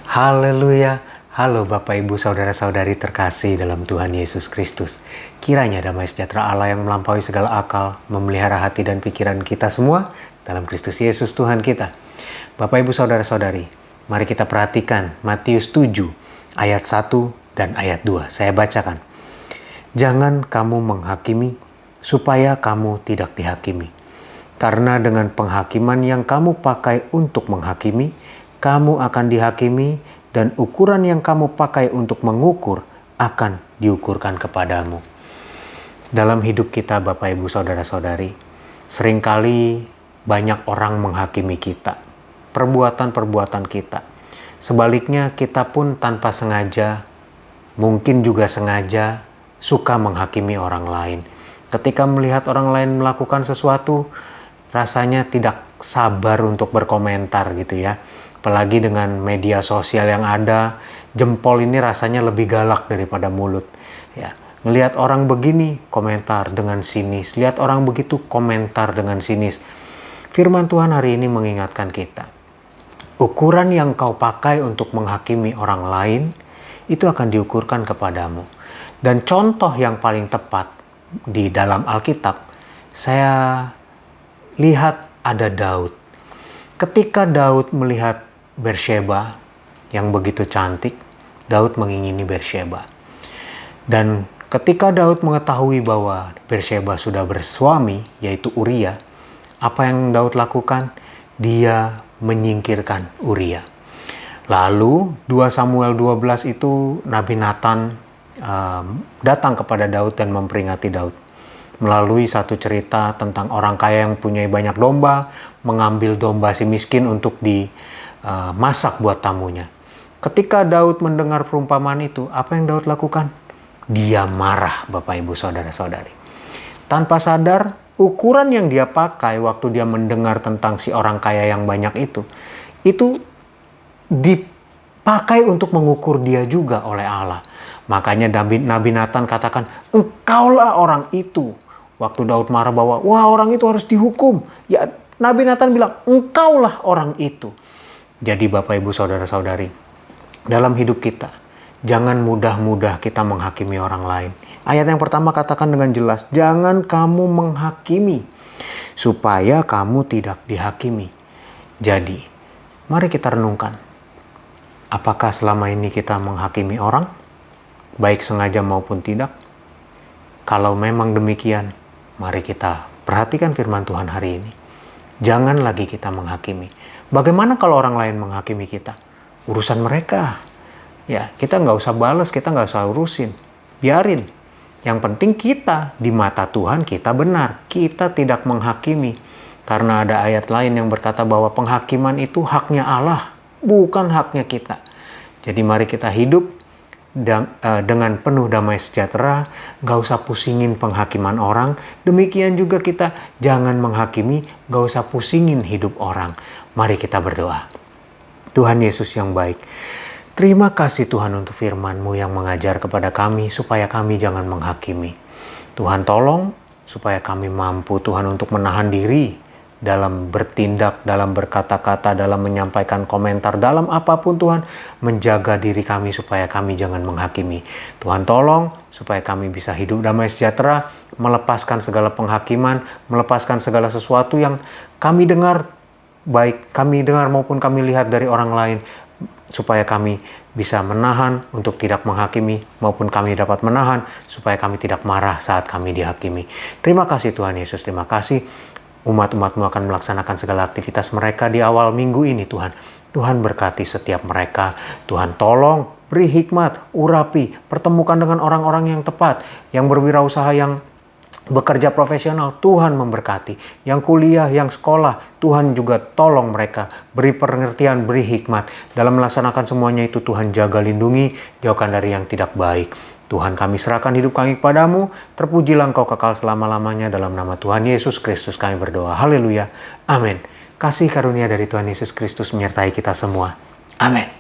Haleluya. Halo Bapak Ibu Saudara-saudari terkasih dalam Tuhan Yesus Kristus. Kiranya damai sejahtera Allah yang melampaui segala akal memelihara hati dan pikiran kita semua dalam Kristus Yesus Tuhan kita. Bapak Ibu Saudara-saudari, mari kita perhatikan Matius 7 ayat 1 dan ayat 2. Saya bacakan. Jangan kamu menghakimi supaya kamu tidak dihakimi. Karena dengan penghakiman yang kamu pakai untuk menghakimi, kamu akan dihakimi, dan ukuran yang kamu pakai untuk mengukur akan diukurkan kepadamu. Dalam hidup kita Bapak Ibu Saudara-saudari, seringkali banyak orang menghakimi kita, perbuatan-perbuatan kita. Sebaliknya kita pun tanpa sengaja, mungkin juga sengaja, suka menghakimi orang lain. Ketika melihat orang lain melakukan sesuatu, rasanya tidak sabar untuk berkomentar gitu ya. Apalagi dengan media sosial yang ada, jempol ini rasanya lebih galak daripada mulut. Ya, ngelihat orang begini, komentar dengan sinis. Lihat orang begitu, komentar dengan sinis. Firman Tuhan hari ini mengingatkan kita. Ukuran yang kau pakai untuk menghakimi orang lain, itu akan diukurkan kepadamu. Dan contoh yang paling tepat di dalam Alkitab, saya lihat ada Daud. Ketika Daud melihat Bersyeba yang begitu cantik, Daud mengingini Bersyeba. Dan ketika Daud mengetahui bahwa Bersyeba sudah bersuami, yaitu Uria, apa yang Daud lakukan? Dia menyingkirkan Uria. Lalu 2 Samuel 12 itu Nabi Nathan datang kepada Daud dan memperingati Daud. Melalui satu cerita tentang orang kaya yang punya banyak domba, mengambil domba si miskin untuk dimasak buat tamunya. Ketika Daud mendengar perumpamaan itu, apa yang Daud lakukan? Dia marah, Bapak Ibu Saudara-saudari. Tanpa sadar, ukuran yang dia pakai waktu dia mendengar tentang si orang kaya yang banyak itu dipakai untuk mengukur dia juga oleh Allah. Makanya Nabi Nathan katakan, engkaulah orang itu. Waktu Daud marah bahwa, wah orang itu harus dihukum. Ya, Nabi Nathan bilang, engkaulah orang itu. Jadi Bapak Ibu Saudara-saudari, dalam hidup kita, jangan mudah-mudah kita menghakimi orang lain. Ayat yang pertama katakan dengan jelas, jangan kamu menghakimi, supaya kamu tidak dihakimi. Jadi, mari kita renungkan. Apakah selama ini kita menghakimi orang, baik sengaja maupun tidak? Kalau memang demikian, mari kita perhatikan firman Tuhan hari ini. Jangan lagi kita menghakimi. Bagaimana kalau orang lain menghakimi kita? Urusan mereka. Ya, kita nggak usah balas, kita nggak usah urusin. Biarin. Yang penting kita di mata Tuhan kita benar. Kita tidak menghakimi. Karena ada ayat lain yang berkata bahwa penghakiman itu haknya Allah, bukan haknya kita. Jadi mari kita hidup dengan penuh damai sejahtera, gak usah pusingin penghakiman orang. Demikian juga kita jangan menghakimi, gak usah pusingin hidup orang. Mari kita berdoa. Tuhan Yesus yang baik, terima kasih Tuhan untuk firman-Mu yang mengajar kepada kami supaya kami jangan menghakimi. Tuhan tolong supaya kami mampu Tuhan untuk menahan diri dalam bertindak, dalam berkata-kata, dalam menyampaikan komentar, dalam apapun Tuhan, menjaga diri kami supaya kami jangan menghakimi. Tuhan tolong supaya kami bisa hidup damai sejahtera, melepaskan segala penghakiman, melepaskan segala sesuatu yang kami dengar, baik kami dengar maupun kami lihat dari orang lain, supaya kami bisa menahan untuk tidak menghakimi, maupun kami dapat menahan supaya kami tidak marah saat kami dihakimi. Terima kasih Tuhan Yesus, terima kasih. Umat-umat-Mu akan melaksanakan segala aktivitas mereka di awal minggu ini Tuhan. Tuhan berkati setiap mereka. Tuhan tolong, beri hikmat, urapi, pertemukan dengan orang-orang yang tepat, yang berwirausaha, yang bekerja profesional. Tuhan memberkati. Yang kuliah, yang sekolah, Tuhan juga tolong mereka. Beri pengertian, beri hikmat. Dalam melaksanakan semuanya itu Tuhan jaga, lindungi, jauhkan dari yang tidak baik. Tuhan, kami serahkan hidup kami kepadamu, terpujilah Engkau kekal selama-lamanya, dalam nama Tuhan Yesus Kristus kami berdoa. Haleluya. Amin. Kasih karunia dari Tuhan Yesus Kristus menyertai kita semua. Amin.